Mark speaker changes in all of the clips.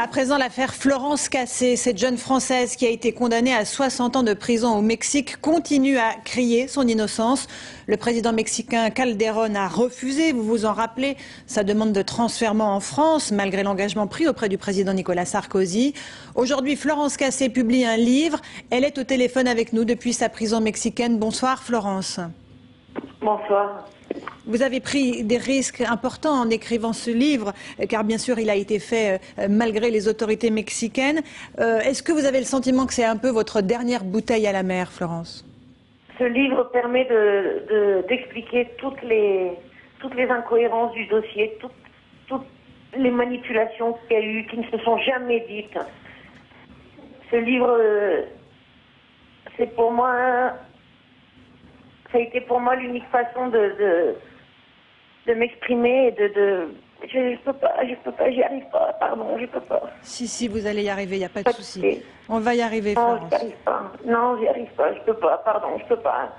Speaker 1: À présent, l'affaire Florence Cassé, cette jeune Française qui a été condamnée à 60 ans de prison au Mexique, continue à crier son innocence. Le président mexicain Calderón a refusé, vous vous en rappelez, sa demande de transfèrement en France, malgré l'engagement pris auprès du président Nicolas Sarkozy. Aujourd'hui, Florence Cassé publie un livre. Elle est au téléphone avec nous depuis sa prison mexicaine. Bonsoir Florence.
Speaker 2: Bonsoir.
Speaker 1: Vous avez pris des risques importants en écrivant ce livre, car bien sûr il a été fait malgré les autorités mexicaines. Est-ce que vous avez le sentiment que c'est un peu votre dernière bouteille à la mer, Florence?
Speaker 2: Ce livre permet d'expliquer toutes les incohérences du dossier, toutes les manipulations qu'il y a eu, qui ne se sont jamais dites. Ce livre, c'est pour moi... Ça a été pour moi l'unique façon de m'exprimer et je peux pas, j'y arrive pas, pardon, je peux pas.
Speaker 1: Si, vous allez y arriver, il n'y a pas de souci. On va y arriver, Florence.
Speaker 2: Non, j'y arrive pas. Non, j'y arrive pas, je peux pas, pardon, je peux pas.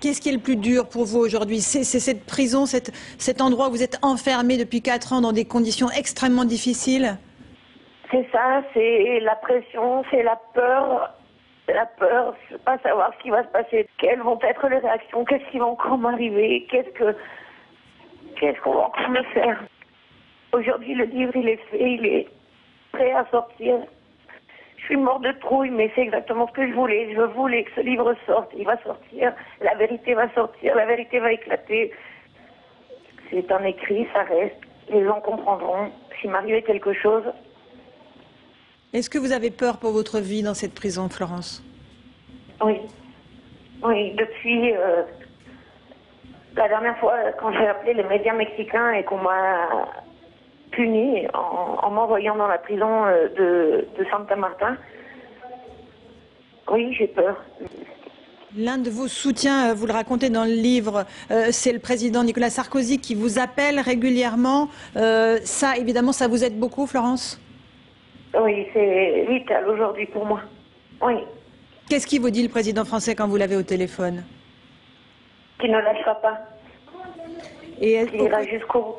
Speaker 1: Qu'est-ce qui est le plus dur pour vous aujourd'hui? C'est cette prison, cet endroit où vous êtes enfermé depuis 4 ans dans des conditions extrêmement difficiles?
Speaker 2: C'est ça, c'est la pression, c'est la peur. La peur, c'est pas savoir ce qui va se passer, quelles vont être les réactions, qu'est-ce qui va encore m'arriver, qu'est-ce qu'on va encore me faire. Aujourd'hui, le livre, il est fait, il est prêt à sortir. Je suis morte de trouille, mais c'est exactement ce que je voulais. Je voulais que ce livre sorte, il va sortir, la vérité va sortir, la vérité va éclater. C'est un écrit, ça reste, les gens comprendront. S'il m'arrivait quelque chose...
Speaker 1: Est-ce que vous avez peur pour votre vie dans cette prison, Florence?
Speaker 2: Oui. Oui, depuis la dernière fois, quand j'ai appelé les médias mexicains et qu'on m'a puni en m'envoyant dans la prison de Santa Marta, oui, j'ai peur.
Speaker 1: L'un de vos soutiens, vous le racontez dans le livre, c'est le président Nicolas Sarkozy qui vous appelle régulièrement. Ça, évidemment, ça vous aide beaucoup, Florence?
Speaker 2: Oui, c'est vital aujourd'hui pour moi. Oui.
Speaker 1: Qu'est-ce qu'il vous dit, le président français, quand vous l'avez au téléphone?
Speaker 2: Qu'il ne lâchera pas.
Speaker 1: Et
Speaker 2: qu'il ira jusqu'au bout.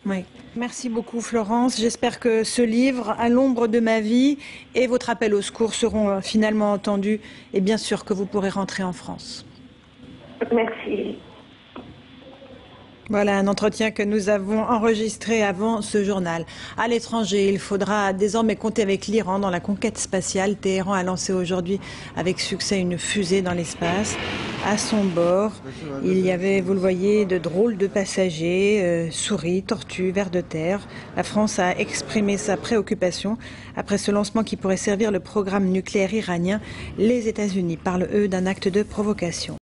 Speaker 1: Oui. Merci beaucoup, Florence. J'espère que ce livre, À l'ombre de ma vie, et votre appel au secours seront finalement entendus. Et bien sûr que vous pourrez rentrer en France.
Speaker 2: Merci.
Speaker 1: Voilà un entretien que nous avons enregistré avant ce journal. À l'étranger, il faudra désormais compter avec l'Iran dans la conquête spatiale. Téhéran a lancé aujourd'hui avec succès une fusée dans l'espace. À son bord, il y avait, vous le voyez, de drôles de passagers, souris, tortues, vers de terre. La France a exprimé sa préoccupation après ce lancement qui pourrait servir le programme nucléaire iranien. Les États-Unis parlent, eux, d'un acte de provocation.